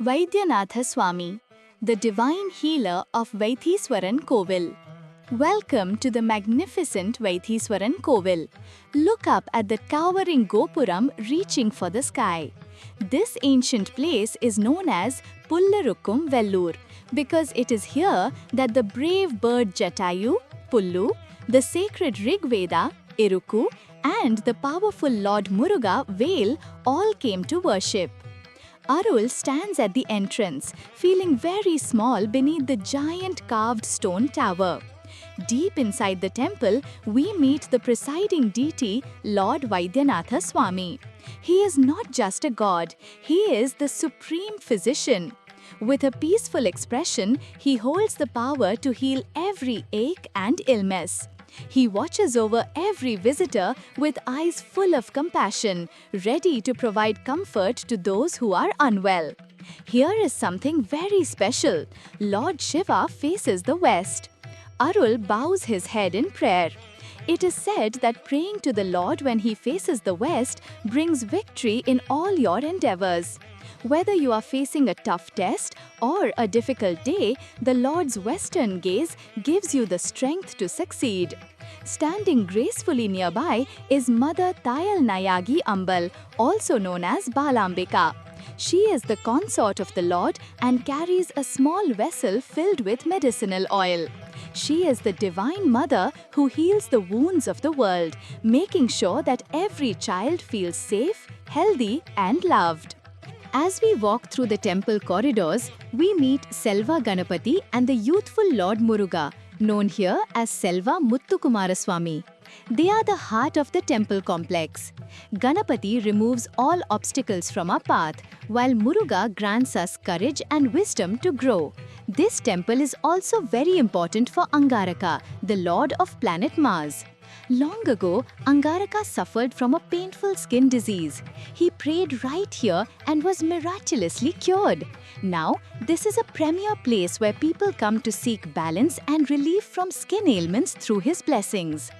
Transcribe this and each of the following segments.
Vaidyanatha Swami, the divine healer of Vaidhiswaran Kovil. Welcome to the magnificent Vaidhiswaran Kovil. Look up at the towering Gopuram reaching for the sky. This ancient place is known as Pullarukkum Vellur because it is here that the brave bird Jatayu, Pullu, the sacred Rigveda, Irukku, and the powerful Lord Muruga, Vel, all came to worship. Arul stands at the entrance, feeling very small beneath the giant carved stone tower. Deep inside the temple, we meet the presiding deity, Lord Vaidyanatha Swami. He is not just a god, he is the supreme physician. With a peaceful expression, he holds the power to heal every ache and illness. He watches over every visitor with eyes full of compassion, ready to provide comfort to those who are unwell. Here is something very special. Lord Shiva faces the west. Arul bows his head in prayer. It is said that praying to the Lord when he faces the west brings victory in all your endeavors. Whether you are facing a tough test or a difficult day, the Lord's western gaze gives you the strength to succeed. Standing gracefully nearby is Mother Tayal Nayagi Ambal, also known as Balambika. She is the consort of the Lord and carries a small vessel filled with medicinal oil. She is the Divine Mother who heals the wounds of the world, making sure that every child feels safe, healthy, and loved. As we walk through the temple corridors, we meet Selva Ganapati and the youthful Lord Muruga, known here as Selva Muthukumaraswamy. They are the heart of the temple complex. Ganapati removes all obstacles from our path, while Muruga grants us courage and wisdom to grow. This temple is also very important for Angaraka, the lord of planet Mars. Long ago, Angaraka suffered from a painful skin disease. He prayed right here and was miraculously cured. Now, this is a premier place where people come to seek balance and relief from skin ailments through his blessings.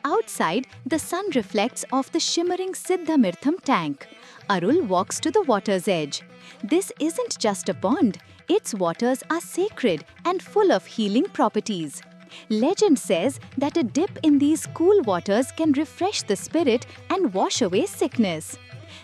Outside, the sun reflects off the shimmering Siddhamirtham tank. Arul walks to the water's edge. This isn't just a pond. Its waters are sacred and full of healing properties. Legend says that a dip in these cool waters can refresh the spirit and wash away sickness.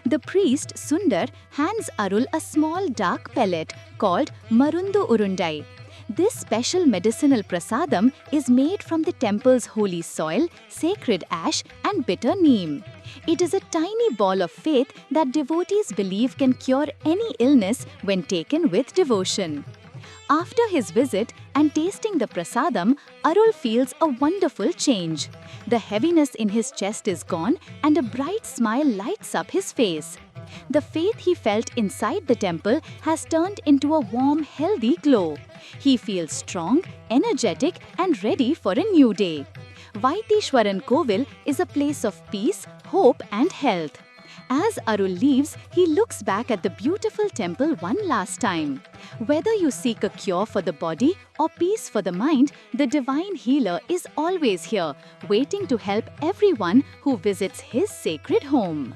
The priest, Sundar, hands Arul a small dark pellet called Marundu Urundai. This special medicinal prasadam is made from the temple's holy soil, sacred ash, and bitter neem. It is a tiny ball of faith that devotees believe can cure any illness when taken with devotion. After his visit and tasting the prasadam, Arul feels a wonderful change. The heaviness in his chest is gone and a bright smile lights up his face. The faith he felt inside the temple has turned into a warm, healthy glow. He feels strong, energetic, and ready for a new day. Vaidhiswaran Kovil is a place of peace, hope, and health. As Arul leaves, he looks back at the beautiful temple one last time. Whether you seek a cure for the body or peace for the mind, the divine healer is always here, waiting to help everyone who visits his sacred home.